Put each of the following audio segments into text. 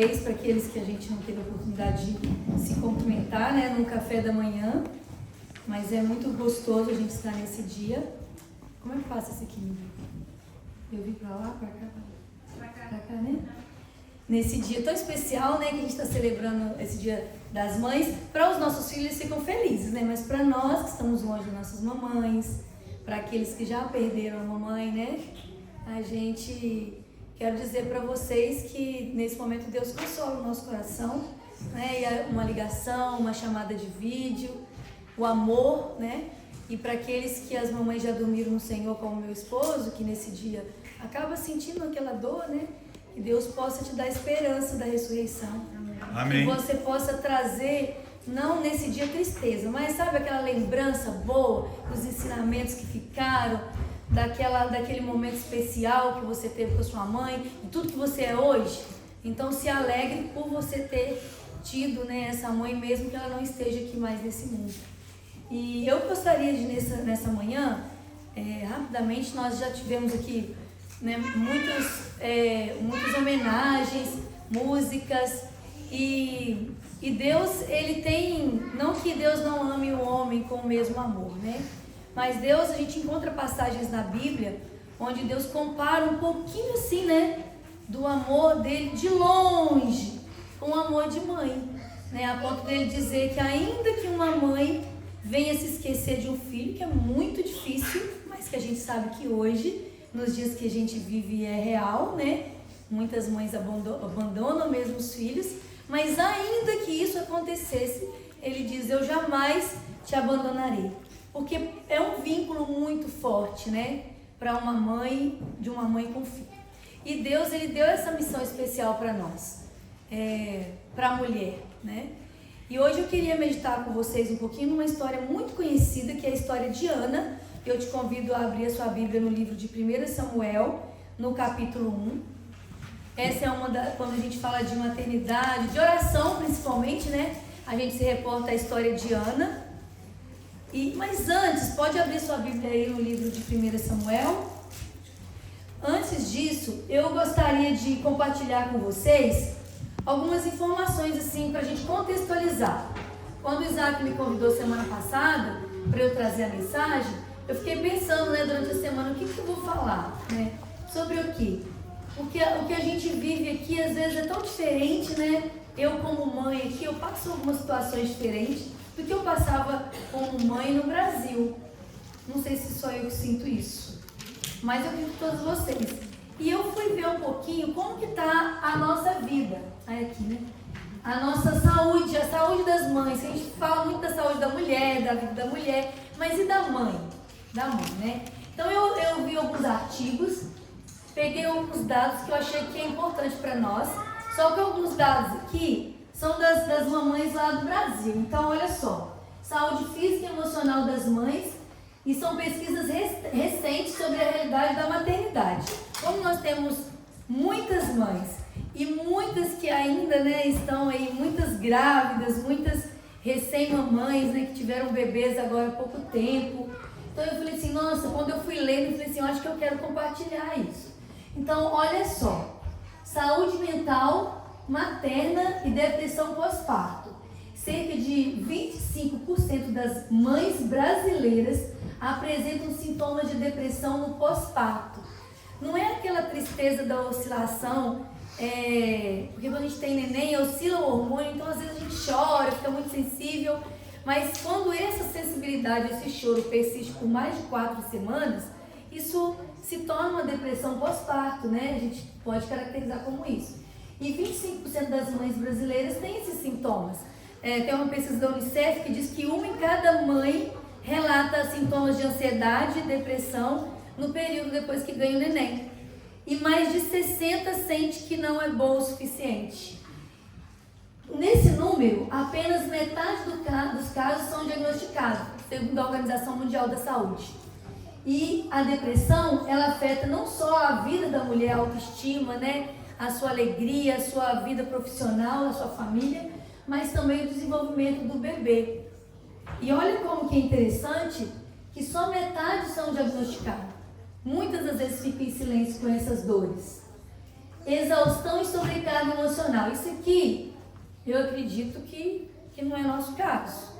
Para aqueles que a gente não teve a oportunidade de se cumprimentar, né, no café da manhã, mas é muito gostoso a gente estar nesse dia. Como é que passa esse aqui? Eu vim para lá, para cá, né? Nesse dia tão especial, né, que a gente está celebrando esse Dia das Mães. Para os nossos filhos, eles ficam felizes, né? Mas para nós que estamos longe das nossas mamães, para aqueles que já perderam a mamãe, né? A gente... Quero dizer para vocês que nesse momento Deus consola o nosso coração, né? E uma ligação, uma chamada de vídeo, o amor, né? E para aqueles que as mamães já dormiram no Senhor, como meu esposo, que nesse dia acaba sentindo aquela dor, né? Que Deus possa te dar esperança da ressurreição. Amém. Que você possa trazer, não nesse dia tristeza, mas sabe aquela lembrança boa dos ensinamentos que ficaram, daquele momento especial que você teve com a sua mãe, e tudo que você é hoje. Então se alegre por você ter tido, né, essa mãe, mesmo que ela não esteja aqui mais nesse mundo. E eu gostaria de nessa manhã, rapidamente, nós já tivemos aqui, né, muitas homenagens, músicas, e Deus, ele tem, não que Deus não ame o homem com o mesmo amor, né? Mas Deus, a gente encontra passagens na Bíblia onde Deus compara um pouquinho assim, né, do amor dele de longe com o amor de mãe, né, a ponto dele dizer que ainda que uma mãe venha se esquecer de um filho, que é muito difícil, mas que a gente sabe que hoje, nos dias que a gente vive, é real, né, muitas mães abandonam mesmo os filhos, mas ainda que isso acontecesse, ele diz: eu jamais te abandonarei. Porque é um vínculo muito forte, né? Para uma mãe, de uma mãe com filho. E Deus, ele deu essa missão especial para nós, para a mulher, né? E hoje eu queria meditar com vocês um pouquinho numa história muito conhecida, que é a história de Ana. Eu te convido a abrir a sua Bíblia no livro de 1 Samuel, no capítulo 1. Essa é quando a gente fala de maternidade, de oração principalmente, né? A gente se reporta à história de Ana. Mas antes, pode abrir sua Bíblia aí no livro de 1 Samuel. Antes disso, eu gostaria de compartilhar com vocês algumas informações assim para a gente contextualizar. Quando o Isaac me convidou semana passada para eu trazer a mensagem, eu fiquei pensando, né, durante a semana, o que eu vou falar, né? Sobre o quê? Porque o que a gente vive aqui às vezes é tão diferente, né? Eu como mãe aqui, eu passo algumas situações diferentes do que eu passava como mãe no Brasil. Não sei se só eu que sinto isso, mas eu vivo todos vocês. E eu fui ver um pouquinho como que está a nossa vida. Aí aqui, né? A nossa saúde, a saúde das mães. A gente fala muito da saúde da mulher, da vida da mulher, mas e da mãe? Da mãe, né? Então eu vi alguns artigos, peguei alguns dados que eu achei que é importante para nós. Só que alguns dados aqui são das mamães lá do Brasil. Então, olha só, saúde física e emocional das mães, e são pesquisas recentes sobre a realidade da maternidade. Como nós temos muitas mães, e muitas que ainda, né, estão aí, muitas grávidas, muitas recém-mamães, né, que tiveram bebês agora há pouco tempo. Então eu falei assim, nossa, quando eu fui lendo, eu falei assim, eu acho que eu quero compartilhar isso. Então, olha só, saúde mental materna e depressão pós-parto. Cerca de 25% das mães brasileiras apresentam sintomas de depressão no pós-parto. Não é aquela tristeza da oscilação, porque quando a gente tem neném, oscila o hormônio, então às vezes a gente chora, fica muito sensível, mas quando essa sensibilidade, esse choro persiste por mais de 4 semanas, isso se torna uma depressão pós-parto, né? A gente pode caracterizar como isso. E 25% das mães brasileiras têm esses sintomas. Tem uma pesquisa da Unicef que diz que uma em cada mãe relata sintomas de ansiedade e depressão no período depois que ganha o neném. E mais de 60% sente que não é boa o suficiente. Nesse número, apenas metade dos casos são diagnosticados, segundo a Organização Mundial da Saúde. E a depressão, ela afeta não só a vida da mulher, a autoestima, né? A sua alegria, a sua vida profissional, a sua família, mas também o desenvolvimento do bebê. E olha como que é interessante que só metade são diagnosticados. Muitas das vezes ficam em silêncio com essas dores. exaustão e sobrecarga emocional. Isso aqui, eu acredito que não é nosso caso.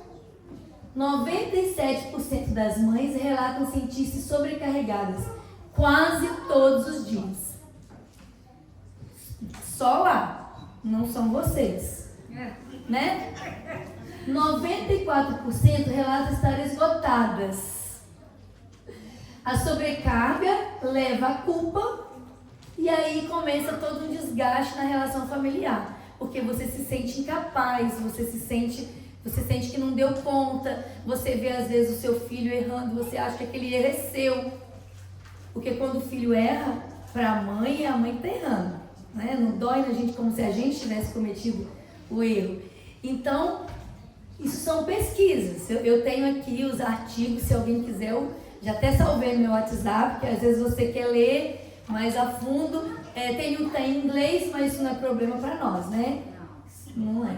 97% das mães relatam sentir-se sobrecarregadas quase todos os dias. Só lá, não são vocês, né? 94% relatam estar esgotadas. A sobrecarga leva à culpa e aí começa todo um desgaste na relação familiar, porque você se sente incapaz, você sente que não deu conta, você vê às vezes o seu filho errando, você acha que aquele erro é seu, porque quando o filho erra, para a mãe está errando, né? Não dói na gente como se a gente tivesse cometido o erro. Então, isso são pesquisas, eu tenho aqui os artigos, se alguém quiser, eu já até salvei no meu WhatsApp, porque às vezes você quer ler mais a fundo, tem em inglês, mas isso não é problema para nós, né? Não é.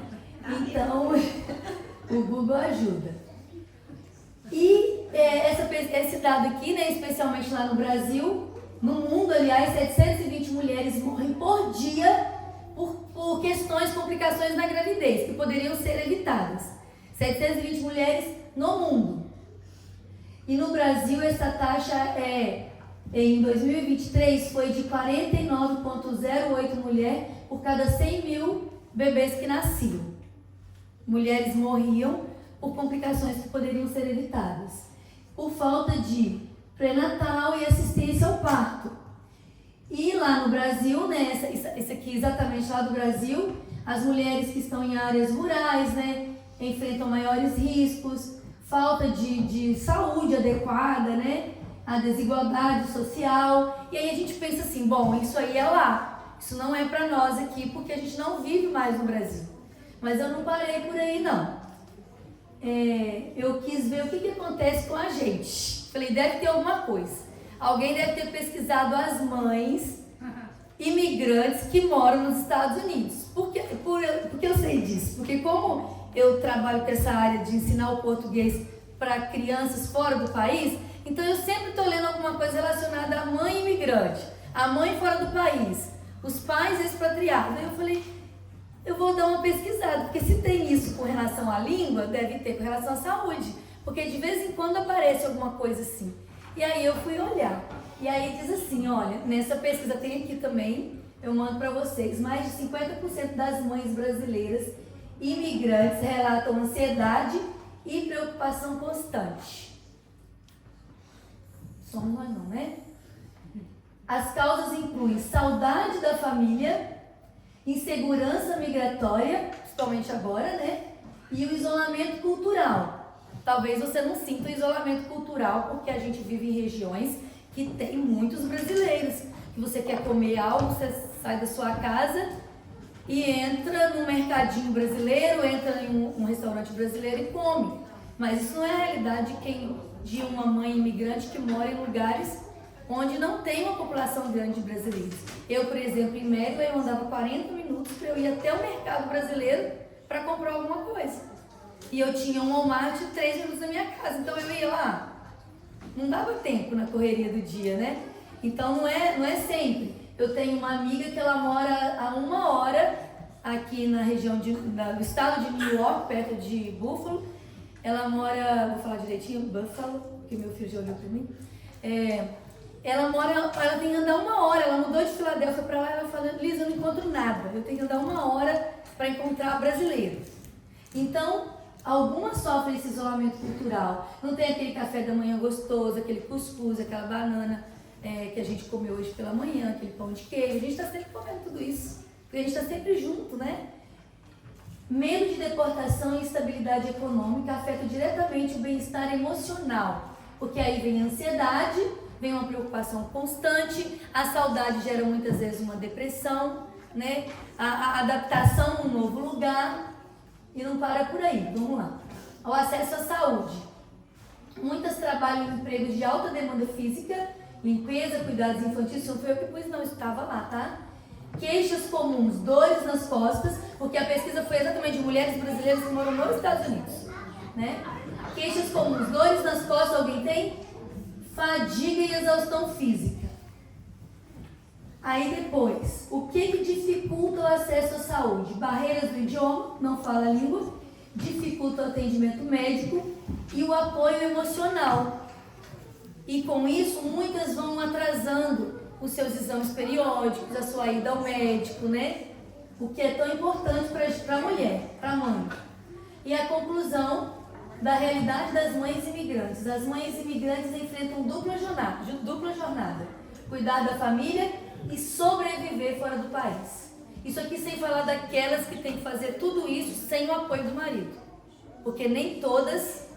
Então, o Google ajuda. E esse dado aqui, né, especialmente lá no Brasil, no mundo, aliás, 720 mulheres morrem por dia por questões, complicações na gravidez, que poderiam ser evitadas. 720 mulheres no mundo. E no Brasil, essa taxa em 2023 foi de 49,08 mulher por cada 100 mil bebês que nasciam. Mulheres morriam por complicações que poderiam ser evitadas, por falta de pré-natal e assistência ao parto. E lá no Brasil, né, isso aqui exatamente lá do Brasil, as mulheres que estão em áreas rurais, né, enfrentam maiores riscos, falta de saúde adequada, né, a desigualdade social. E aí a gente pensa assim, bom, isso aí é lá, isso não é para nós aqui, porque a gente não vive mais no Brasil. Mas eu não parei por aí, não. Eu quis ver o que acontece com a gente. Falei, deve ter alguma coisa. Alguém deve ter pesquisado as mães imigrantes que moram nos Estados Unidos. Por que eu sei disso? Porque como eu trabalho com essa área de ensinar o português para crianças fora do país, então eu sempre estou lendo alguma coisa relacionada à mãe imigrante, à mãe fora do país, os pais expatriados. Aí eu falei, eu vou dar uma pesquisada, porque se tem isso com relação à língua, deve ter com relação à saúde, porque de vez em quando aparece alguma coisa assim. E aí eu fui olhar, e aí diz assim, olha, nessa pesquisa tem aqui também, eu mando para vocês, mais de 50% das mães brasileiras imigrantes relatam ansiedade e preocupação constante. Somos nós não, né? As causas incluem saudade da família, insegurança migratória, principalmente agora, né? E o isolamento cultural. Talvez você não sinta o isolamento cultural, porque a gente vive em regiões que tem muitos brasileiros. Que você quer comer algo, você sai da sua casa e entra num mercadinho brasileiro, entra em um restaurante brasileiro e come. Mas isso não é a realidade de uma mãe imigrante que mora em lugares onde não tem uma população grande de brasileiros. Eu, por exemplo, em Mérida, eu andava 40 minutos para eu ir até o mercado brasileiro para comprar alguma coisa. E eu tinha um Walmart 3 minutos da minha casa, então eu ia lá. Não dava tempo na correria do dia, né? Então não é sempre. Eu tenho uma amiga que ela mora a 1 hora aqui na região do estado de New York, perto de Buffalo. Ela mora, vou falar direitinho, Buffalo, porque meu filho já olhou para mim. Ela tem que andar 1 hora, ela mudou de Filadélfia para lá, ela fala, Liz, eu não encontro nada, eu tenho que andar 1 hora para encontrar brasileiro. Então, algumas sofrem esse isolamento cultural, não tem aquele café da manhã gostoso, aquele cuscuz, aquela banana que a gente comeu hoje pela manhã, aquele pão de queijo, a gente está sempre comendo tudo isso, porque a gente está sempre junto, né? Medo de deportação e instabilidade econômica afeta diretamente o bem-estar emocional, porque aí vem a ansiedade, vem uma preocupação constante, a saudade gera muitas vezes uma depressão, né? A adaptação a um novo lugar, e não para por aí, vamos lá. O acesso à saúde. Muitas trabalham em empregos de alta demanda física, limpeza, cuidados infantis, não foi eu que pus, não, estava lá, tá? Queixas comuns, dores nas costas, porque a pesquisa foi exatamente de mulheres brasileiras que moram nos Estados Unidos, né? Queixas comuns, dores nas costas, alguém tem? Fadiga e exaustão física. Aí depois, o que dificulta o acesso à saúde? Barreiras do idioma, não fala a língua, dificulta o atendimento médico e o apoio emocional. E com isso, muitas vão atrasando os seus exames periódicos, a sua ida ao médico, né? O que é tão importante para a mulher, para a mãe. E a conclusão da realidade das mães imigrantes. As mães imigrantes enfrentam dupla jornada. Cuidar da família e sobreviver fora do país. Isso aqui sem falar daquelas que têm que fazer tudo isso sem o apoio do marido. Porque nem todas,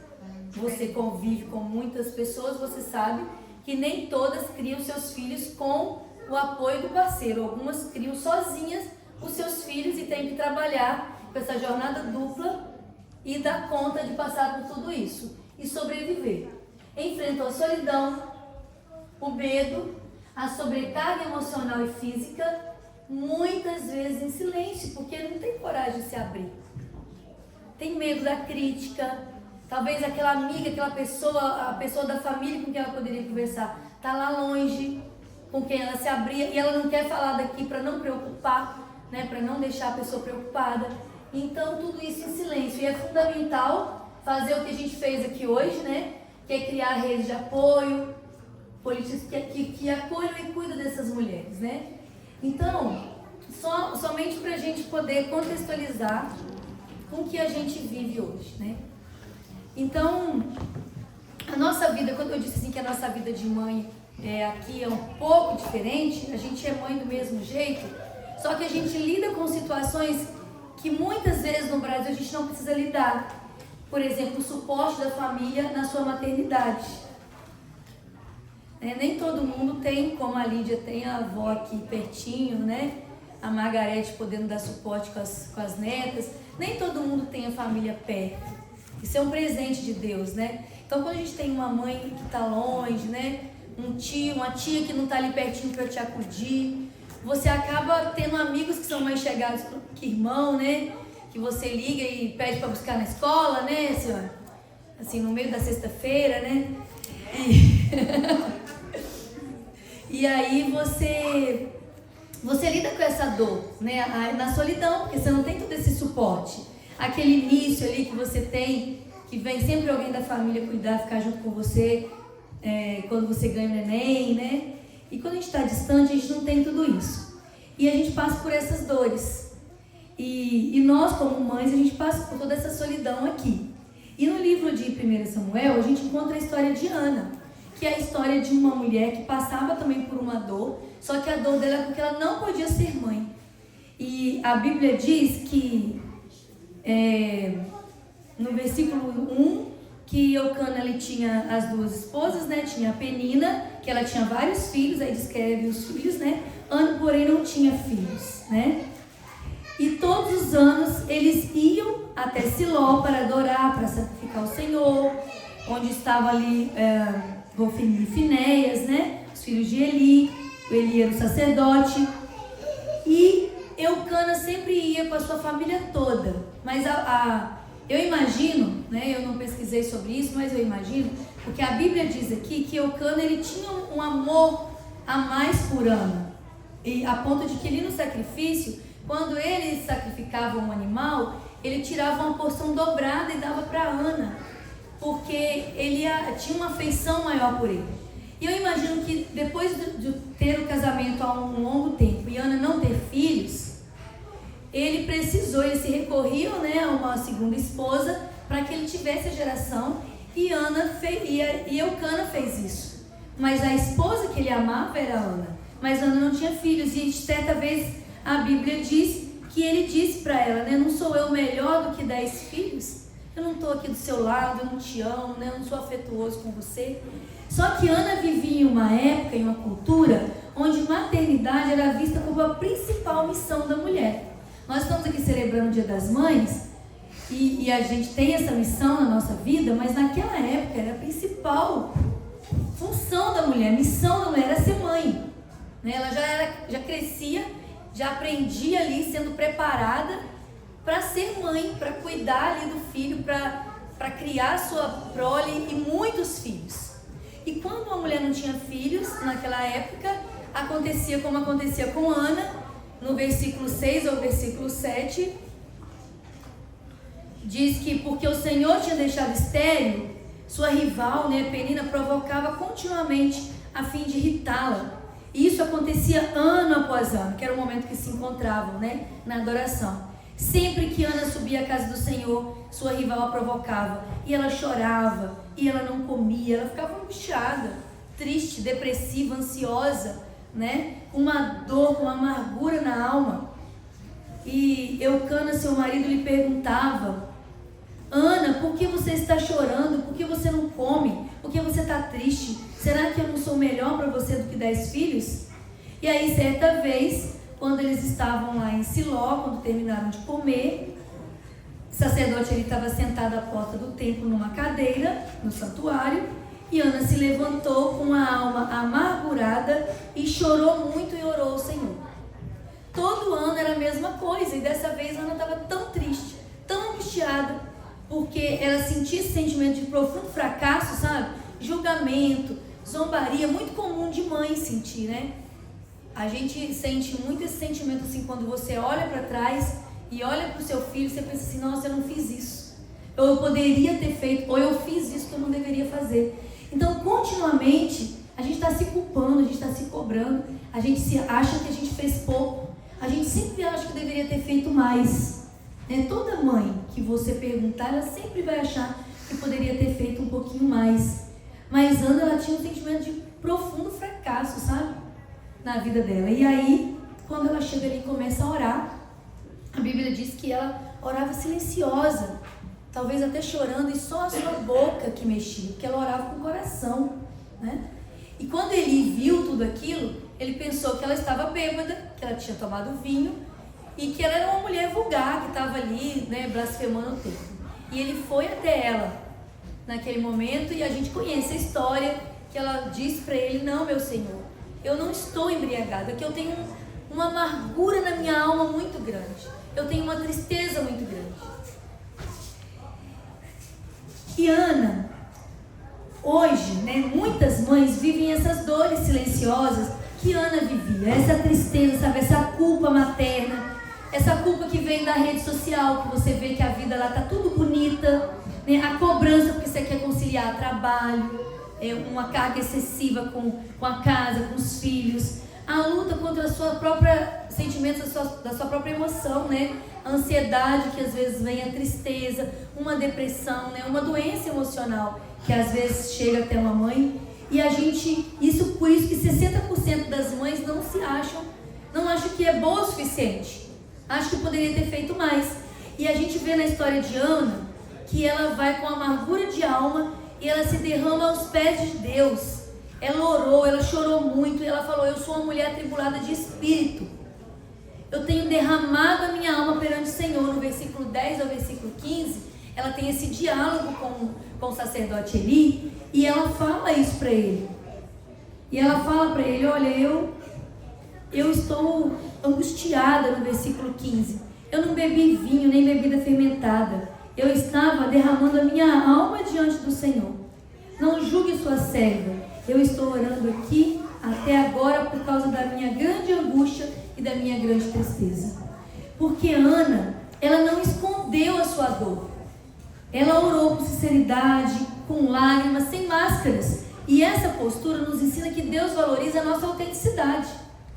você convive com muitas pessoas, você sabe que nem todas criam seus filhos com o apoio do parceiro. Algumas criam sozinhas os seus filhos e têm que trabalhar com essa jornada dupla e dar conta de passar por tudo isso e sobreviver. Enfrentam a solidão, o medo, a sobrecarga emocional e física, muitas vezes em silêncio, porque não tem coragem de se abrir. Tem medo da crítica, talvez aquela amiga, aquela pessoa, a pessoa da família com quem ela poderia conversar, está lá longe, com quem ela se abria, e ela não quer falar daqui para não preocupar, né, para não deixar a pessoa preocupada. Então, tudo isso em silêncio. E é fundamental fazer o que a gente fez aqui hoje, né, que é criar redes de apoio, políticas que acolham e cuidam dessas mulheres, né? Então, somente para a gente poder contextualizar com o que a gente vive hoje, né? Então, a nossa vida, quando eu disse assim que a nossa vida de mãe aqui é um pouco diferente, a gente é mãe do mesmo jeito, só que a gente lida com situações que muitas vezes no Brasil a gente não precisa lidar. Por exemplo, o suporte da família na sua maternidade. Nem todo mundo tem, como a Lídia tem, a avó aqui pertinho, né? A Margarete podendo dar suporte com as netas. Nem todo mundo tem a família perto. Isso é um presente de Deus, né? Então, quando a gente tem uma mãe que está longe, né? Um tio, uma tia que não está ali pertinho para te acudir, você acaba tendo amigos que são mais chegados que irmão, né? Que você liga e pede para buscar na escola, né, senhora? Assim, no meio da sexta-feira, né? E aí você lida com essa dor, né? Na solidão, porque você não tem todo esse suporte. Aquele início ali que você tem, que vem sempre alguém da família cuidar, ficar junto com você, quando você ganha o neném, né? E quando a gente está distante, a gente não tem tudo isso. E a gente passa por essas dores. E nós, como mães, a gente passa por toda essa solidão aqui. E no livro de 1 Samuel, a gente encontra a história de Ana, que é a história de uma mulher que passava também por uma dor, só que a dor dela é porque ela não podia ser mãe. E a Bíblia diz que, no versículo 1, que Eucana ele tinha as duas esposas, né? Tinha a Penina, que ela tinha vários filhos, aí descreve os filhos, né? Ana, porém, não tinha filhos, né? E todos os anos eles iam até Siló para adorar, para sacrificar o Senhor, onde estava ali Hofni e Finéias, né? Os filhos de Eli, o Eli era o sacerdote. E Eucana sempre ia com a sua família toda, mas eu imagino, né, eu não pesquisei sobre isso, mas eu imagino, porque a Bíblia diz aqui que Eucana ele tinha um amor a mais por Ana, e a ponto de que ele no sacrifício, quando ele sacrificava um animal, ele tirava uma porção dobrada e dava para Ana, porque ele tinha uma afeição maior por ele. E eu imagino que depois de ter o casamento há um longo tempo e Ana não ter filhos, ele se recorriam, né, a uma segunda esposa para que ele tivesse a geração, e Eucana fez isso. Mas a esposa que ele amava era Ana, mas Ana não tinha filhos, e certa vez a Bíblia diz que ele disse para ela, né, não sou eu melhor do que 10 filhos? Eu não estou aqui do seu lado, eu não te amo, né, eu não sou afetuoso com você. Só que Ana vivia em uma época, em uma cultura, onde maternidade era vista como a principal missão da mulher. Nós estamos aqui celebrando o Dia das Mães e a gente tem essa missão na nossa vida, mas naquela época era a principal função da mulher, missão da mulher era ser mãe. Né? Ela já crescia, já aprendia ali, sendo preparada para ser mãe, para cuidar ali do filho, para criar sua prole e muitos filhos. E quando uma mulher não tinha filhos, naquela época, acontecia como acontecia com Ana, no versículo 6 ou versículo 7, diz que porque o Senhor tinha deixado estéril, sua rival, Penina, provocava continuamente a fim de irritá-la. E isso acontecia ano após ano, que era o momento que se encontravam, na adoração. Sempre que Ana subia à casa do Senhor, sua rival a provocava. E ela chorava, e ela não comia, ela ficava angustiada, triste, depressiva, ansiosa, com uma dor, com uma amargura na alma. E Eucana, seu marido, lhe perguntava: Ana, por que você está chorando? Por que você não come? Por que você está triste? Será que eu não sou melhor para você do que 10 filhos? E aí, certa vez, quando eles estavam lá em Siló, quando terminaram de comer, o sacerdote estava sentado à porta do templo numa cadeira, no santuário, e Ana se levantou com a alma amargurada e chorou muito e orou ao Senhor. Todo ano era a mesma coisa, e dessa vez Ana estava tão triste, tão angustiada, porque ela sentia esse sentimento de profundo fracasso, sabe? Julgamento, zombaria, muito comum de mãe sentir, A gente sente muito esse sentimento assim, quando você olha para trás e olha para o seu filho, você pensa assim: nossa, eu não fiz isso, ou eu poderia ter feito, ou eu fiz isso que eu não deveria fazer. Então, continuamente, a gente está se culpando, a gente está se cobrando, a gente acha que a gente fez pouco, a gente sempre acha que deveria ter feito mais. Toda mãe que você perguntar, ela sempre vai achar que poderia ter feito um pouquinho mais. Mas Ana, ela tinha um sentimento de profundo fracasso, sabe? Na vida dela. E aí, quando ela chega ali e começa a orar, a Bíblia diz que ela orava silenciosa, talvez até chorando, e só a sua boca que mexia, porque ela orava com o coração, E quando ele viu tudo aquilo, ele pensou que ela estava bêbada, que ela tinha tomado vinho, e que ela era uma mulher vulgar, que estava ali, blasfemando o templo. E ele foi até ela, naquele momento, e a gente conhece a história, que ela disse para ele: não, meu Senhor, eu não estou embriagada, que eu tenho uma amargura na minha alma muito grande, eu tenho uma tristeza muito grande. E Ana, hoje, muitas mães vivem essas dores silenciosas que Ana vivia, essa tristeza, sabe, essa culpa materna, essa culpa que vem da rede social, que você vê que a vida lá está tudo bonita, a cobrança porque você quer conciliar trabalho, uma carga excessiva com a casa, com os filhos, a luta contra a sua própria sentimentos, da sua própria emoção, a ansiedade que às vezes vem, a tristeza, uma depressão, uma doença emocional que às vezes chega até uma mãe. E por isso que 60% das mães não acham que é boa o suficiente, acham que poderia ter feito mais. E a gente vê na história de Ana que ela vai com amargura de alma e ela se derrama aos pés de Deus. Ela orou, ela chorou muito e ela falou: eu sou uma mulher atribulada de espírito, eu tenho derramado a minha alma perante o Senhor. No versículo 10 ao versículo 15, ela tem esse diálogo com o sacerdote Eli, e ela fala isso para ele. E ela fala para ele: olha, eu estou angustiada, no versículo 15. Eu não bebi vinho, nem bebida fermentada. Eu estava derramando a minha alma diante do Senhor. Não julgue sua serva. Eu estou orando aqui até agora por causa da minha grande angústia e da minha grande tristeza. Porque Ana, ela não escondeu a sua dor. Ela orou com sinceridade, com lágrimas, sem máscaras. E essa postura nos ensina que Deus valoriza a nossa autenticidade.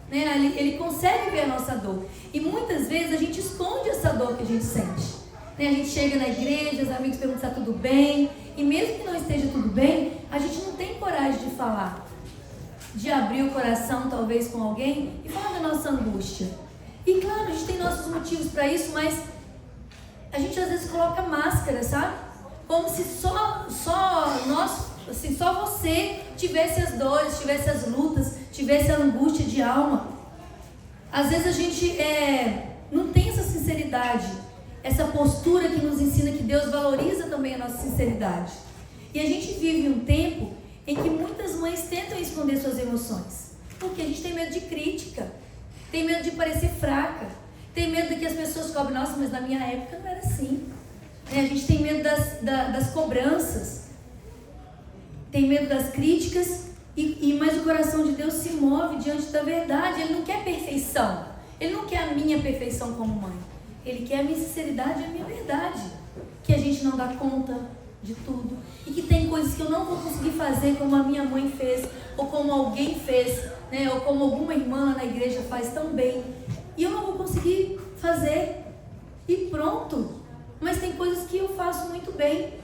Ele consegue ver a nossa dor. E muitas vezes a gente esconde essa dor que a gente sente. A gente chega na igreja, os amigos perguntam se está tudo bem. E mesmo que não esteja tudo bem, a gente não tem coragem de falar. De abrir o coração talvez com alguém e falar da nossa angústia. E claro, a gente tem nossos motivos para isso, mas a gente às vezes coloca máscara, sabe? Como se só nós, assim, só você tivesse as dores, tivesse as lutas, tivesse a angústia de alma. Às vezes a gente não tem essa sinceridade, essa postura que nos ensina que Deus valoriza também a nossa sinceridade. E a gente vive um tempo em que muitas mães tentam esconder suas emoções, porque a gente tem medo de crítica, tem medo de parecer fraca, tem medo de que as pessoas cobrem: nossa, mas na minha época não era assim. A gente tem medo das cobranças, tem medo das críticas Mas o coração de Deus se move diante da verdade. Ele não quer perfeição. Ele não quer a minha perfeição como mãe. Ele quer a minha sinceridade e a minha verdade. Que a gente não dá conta de tudo. E que tem coisas que eu não vou conseguir fazer como a minha mãe fez. Ou como alguém fez, né? Ou como alguma irmã na igreja faz tão bem. E eu não vou conseguir fazer. E pronto. Mas tem coisas que eu faço muito bem.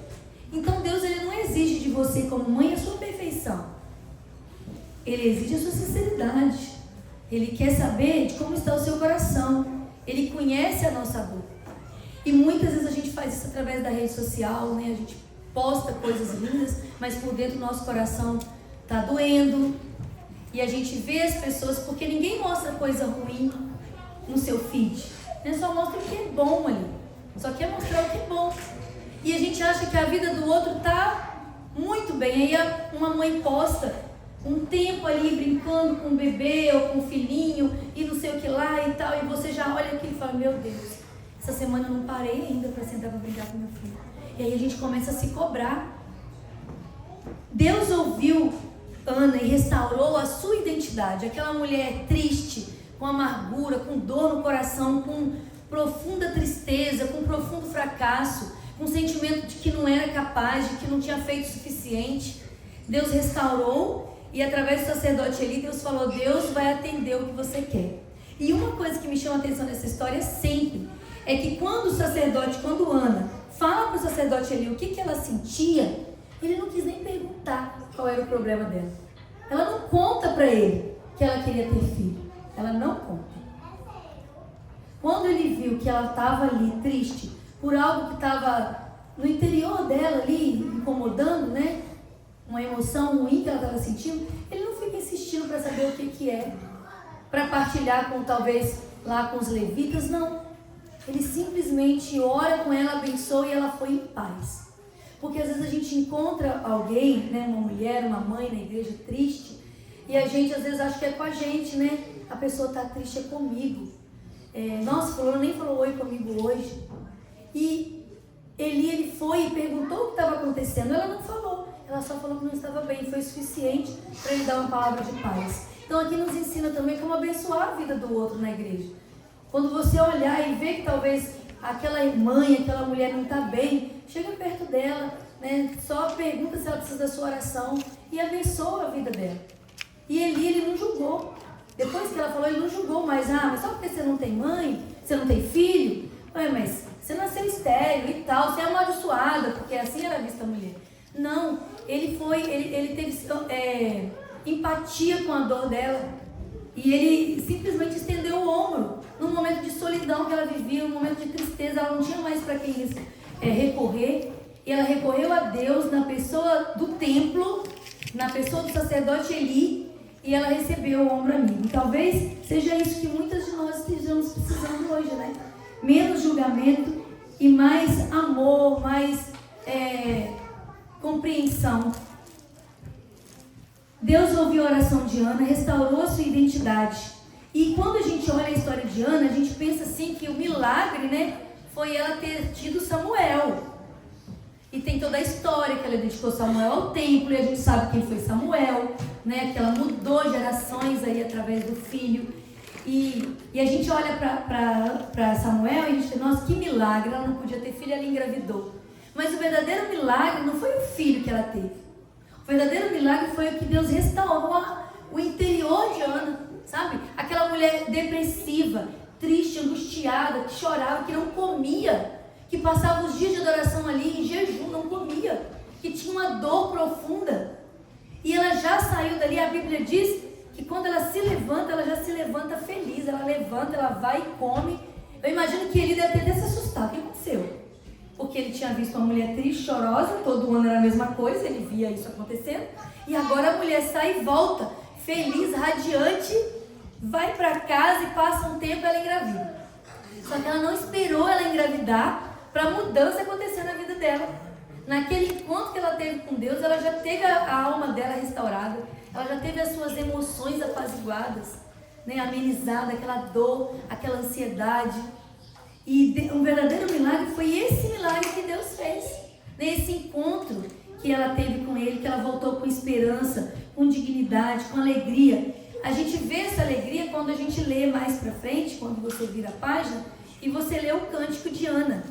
Então Deus, ele não exige de você como mãe a sua perfeição. Ele exige a sua sinceridade. Ele quer saber de como está o seu coração. Ele conhece a nossa dor. E muitas vezes a gente faz isso através da rede social, né? A gente posta coisas lindas, mas por dentro do nosso coração está doendo. E a gente vê as pessoas, porque ninguém mostra coisa ruim no seu feed, né? Só mostra o que é bom ali. Só quer mostrar o que é bom. E a gente acha que a vida do outro está muito bem. Aí uma mãe posta um tempo ali brincando com o bebê ou com o filhinho e não sei o que lá e tal, e você já olha aquilo e fala, meu Deus, essa semana eu não parei ainda para sentar para brincar com meu filho. E aí a gente começa a se cobrar. Deus ouviu Ana e restaurou a sua identidade. Aquela mulher triste, com amargura, com dor no coração, com profunda tristeza, com profundo fracasso, com sentimento de que não era capaz, de que não tinha feito o suficiente. Deus restaurou. E através do sacerdote Eli, Deus falou, Deus vai atender o que você quer. E uma coisa que me chama a atenção nessa história sempre, é que quando Ana fala para o sacerdote Eli o que ela sentia, ele não quis nem perguntar qual era o problema dela. Ela não conta para ele que ela queria ter filho. Ela não conta. Quando ele viu que ela estava ali triste por algo que estava no interior dela ali, incomodando, né? Uma emoção ruim que ela estava sentindo, ele não fica insistindo para saber o que é, para partilhar com talvez lá com os levitas, não. Ele simplesmente ora com ela, abençoa e ela foi em paz. Porque às vezes a gente encontra alguém, né, uma mulher, uma mãe na igreja triste, e a gente às vezes acha que é com a gente, né? A pessoa está triste, é comigo. Nossa, fulano nem falou oi comigo hoje. E ele foi e perguntou o que estava acontecendo, ela não falou. Ela só falou que não estava bem, foi suficiente para ele dar uma palavra de paz. Então aqui nos ensina também como abençoar a vida do outro na igreja. Quando você olhar e ver que talvez aquela mãe, aquela mulher não está bem, chega perto dela, né? Só pergunta se ela precisa da sua oração e abençoa a vida dela. E ele não julgou. Depois que ela falou, ele não julgou mais. Mas só porque você não tem mãe, você não tem filho, mas você nasceu estéril e tal, você é amaldiçoada, porque assim era vista a mulher. Não, ele teve empatia com a dor dela e ele simplesmente estendeu o ombro num momento de solidão que ela vivia, num momento de tristeza, ela não tinha mais para quem recorrer, e ela recorreu a Deus na pessoa do templo, na pessoa do sacerdote Eli, e ela recebeu o ombro amigo. Talvez seja isso que muitas de nós estejamos precisando hoje, né? Menos julgamento e mais amor, mais compreensão. Deus ouviu a oração de Ana, restaurou a sua identidade. E quando a gente olha a história de Ana, a gente pensa assim que o milagre, né, foi ela ter tido Samuel. E tem toda a história que ela dedicou Samuel ao templo, e a gente sabe quem foi Samuel, né, que ela mudou gerações aí através do filho. E a gente olha para Samuel e a gente diz, nossa, que milagre, ela não podia ter filho, ela engravidou. Mas o verdadeiro milagre não foi o filho que ela teve. O verdadeiro milagre foi o que Deus restaurou o interior de Ana, sabe? Aquela mulher depressiva, triste, angustiada, que chorava, que não comia, que passava os dias de adoração ali em jejum, não comia, que tinha uma dor profunda. E ela já saiu dali, a Bíblia diz que quando ela se levanta, ela já se levanta feliz, ela levanta, ela vai e come. Eu imagino que ele deve ter até se assustado. O que aconteceu? Porque ele tinha visto uma mulher triste, chorosa, todo ano era a mesma coisa, ele via isso acontecendo. E agora a mulher sai e volta, feliz, radiante, vai para casa e passa um tempo e ela engravida. Só que ela não esperou ela engravidar para a mudança acontecer na vida dela. Naquele encontro que ela teve com Deus, ela já teve a alma dela restaurada, ela já teve as suas emoções apaziguadas, né, amenizada, aquela dor, aquela ansiedade. E um verdadeiro milagre foi esse milagre que Deus fez. Nesse encontro que ela teve com ele, que ela voltou com esperança, com dignidade. gente lê mais pra frente, quando você vira a página, e você lê o cântico de Ana.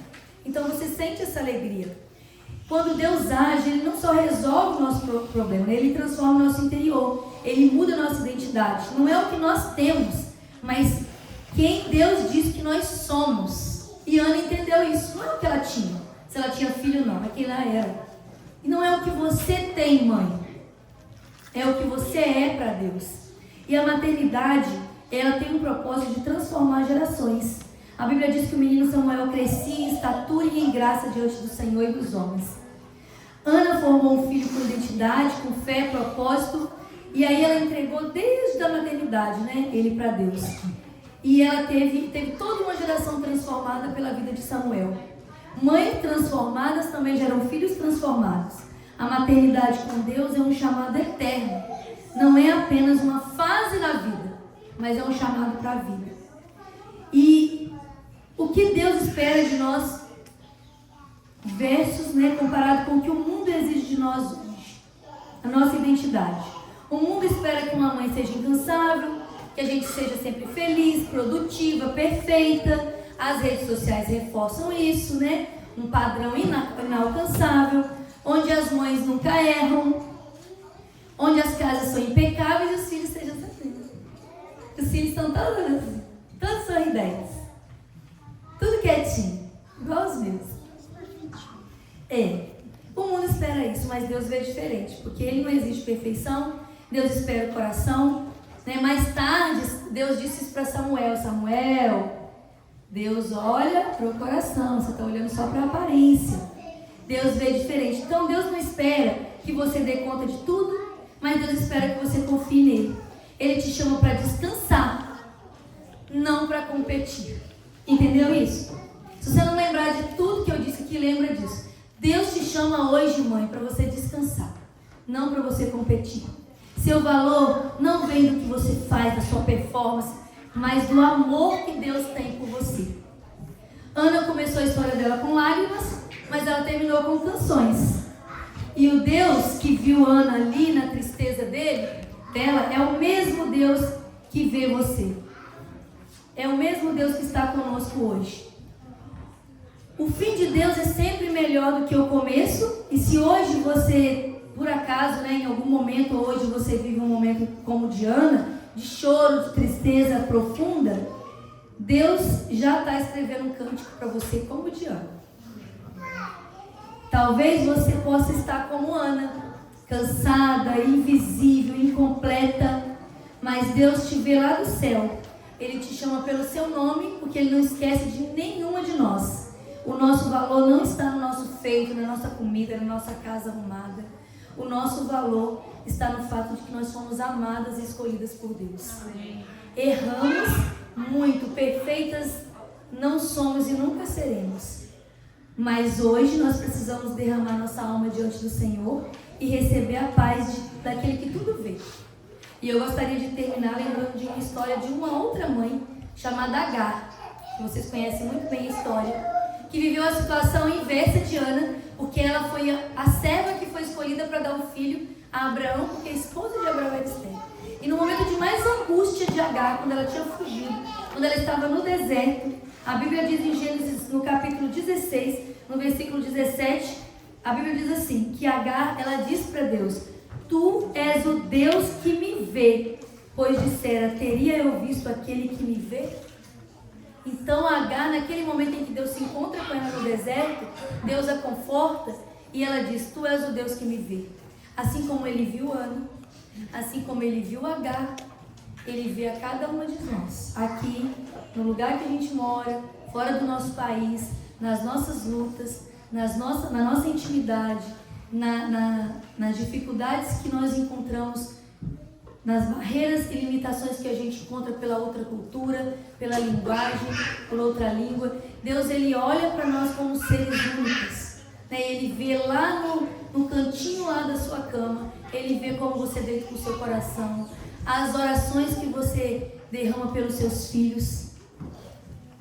Então você sente essa alegria. Quando Deus age, Ele não só resolve o nosso problema, Ele transforma o nosso interior, Ele muda a nossa identidade. Não é o que nós temos, mas quem Deus diz que nós somos. E Ana entendeu isso. Não é o que ela tinha, se ela tinha filho não, é quem ela era. E não é o que você tem, mãe, é o que você é para Deus. E a maternidade, ela tem um propósito de transformar gerações. A Bíblia diz que o menino Samuel crescia em estatura e em graça diante do Senhor e dos homens. Ana formou um filho com identidade, com fé, propósito, e aí ela entregou desde a maternidade, né, ele para Deus. E ela teve toda uma geração transformada pela vida de Samuel. Mães transformadas também geram filhos transformados. A maternidade com Deus é um chamado eterno. Não é apenas uma fase da vida, mas é um chamado para a vida. E o que Deus espera de nós versus, comparado com o que o mundo exige de nós hoje. A nossa identidade. O mundo espera que uma mãe seja incansável, que a gente seja sempre feliz, produtiva, perfeita. As redes sociais reforçam isso, Um padrão inalcançável, onde as mães nunca erram, onde as casas são impecáveis e os filhos sejam sofridos. Os filhos estão todos sorridentes, tudo quietinho, igual os meus. O mundo espera isso, mas Deus vê diferente, porque Ele não exige perfeição. Deus espera o coração, Mais tarde, Deus disse isso para Samuel: Samuel, Deus olha para o coração, você está olhando só para a aparência. Deus vê diferente. Então Deus não espera que você dê conta de tudo, mas Deus espera que você confie nele. Ele te chama para descansar, não para competir. Entendeu isso? Se você não lembrar de tudo que eu disse aqui, lembra disso. Deus te chama hoje, mãe, para você descansar, não para você competir. Seu valor não vem do que você faz, da sua performance, mas do amor que Deus tem por você. Ana começou a história dela com lágrimas, mas ela terminou com canções. E o Deus que viu Ana ali na tristeza dela, é o mesmo Deus que vê você. É o mesmo Deus que está conosco hoje. O fim de Deus é sempre melhor do que o começo. E se hoje você, por acaso, em algum momento hoje você vive um momento como o de Ana, de choro, de tristeza profunda, Deus já está escrevendo um cântico para você como o de Ana. Talvez você possa estar como Ana, cansada, invisível, incompleta, mas Deus te vê lá do céu. Ele te chama pelo seu nome, porque Ele não esquece de nenhuma de nós. O nosso valor não está no nosso feito, na nossa comida, na nossa casa arrumada. O nosso valor está no fato de que nós somos amadas e escolhidas por Deus. Amém. Erramos muito, perfeitas não somos e nunca seremos. Mas hoje nós precisamos derramar nossa alma diante do Senhor e receber a paz daquele que tudo vê. E eu gostaria de terminar lembrando de uma história de uma outra mãe chamada Agar, que vocês conhecem muito bem a história, que viveu a situação inversa de Ana, porque ela foi a serva que foi escolhida para dar um filho a Abraão, porque a esposa de Abraão era estéril. E no momento de mais angústia de Agar, quando ela tinha fugido, quando ela estava no deserto, a Bíblia diz em Gênesis, no capítulo 16, no versículo 17, a Bíblia diz assim, que Agar, ela diz para Deus: Tu és o Deus que me vê, pois dissera, teria eu visto aquele que me vê? Então Agar, naquele momento em que Deus se encontra com ela no deserto, Deus a conforta e ela diz: Tu és o Deus que me vê. Assim como Ele viu Ana, assim como Ele viu Agar, Ele vê a cada uma de nós, aqui, no lugar que a gente mora, fora do nosso país, nas nossas lutas, na nossa intimidade, nas dificuldades que nós encontramos, nas barreiras e limitações que a gente encontra pela outra cultura, pela linguagem, por outra língua. Deus, Ele olha para nós como seres únicos. Ele vê lá no cantinho lá da sua cama, Ele vê como você deita com o seu coração, as orações que você derrama pelos seus filhos,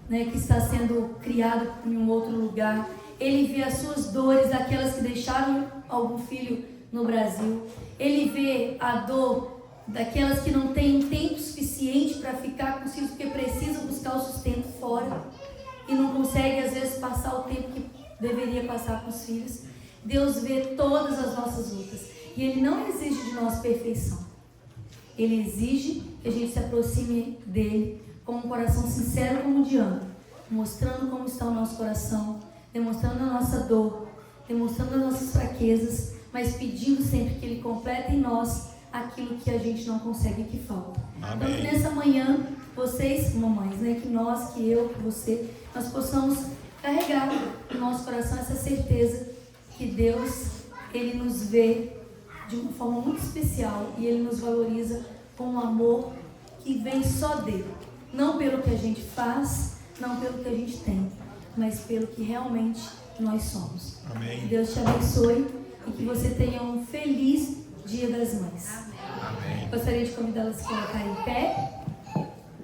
que está sendo criado em um outro lugar. Ele vê as suas dores, aquelas que deixaram algum filho no Brasil. Ele vê a dor daquelas que não têm tempo suficiente para ficar com os filhos porque precisam buscar o sustento fora e não conseguem às vezes passar o tempo que deveria passar com os filhos. Deus vê todas as nossas lutas e Ele não exige de nós perfeição. Ele exige que a gente se aproxime dele com um coração sincero como o de Ana, mostrando como está o nosso coração, demonstrando a nossa dor, demonstrando as nossas fraquezas, mas pedindo sempre que Ele complete em nós aquilo que a gente não consegue, que falta. Amém. Então, nessa manhã, vocês, mamães, né, que nós, que eu, que você, nós possamos carregar no nosso coração essa certeza que Deus, Ele nos vê de uma forma muito especial e Ele nos valoriza com um amor que vem só dele. Não pelo que a gente faz, não pelo que a gente tem, mas pelo que realmente nós somos. Amém. Que Deus te abençoe e que você tenha um feliz Dia das Mães. Amém. Gostaria de convidá-las a colocar em pé.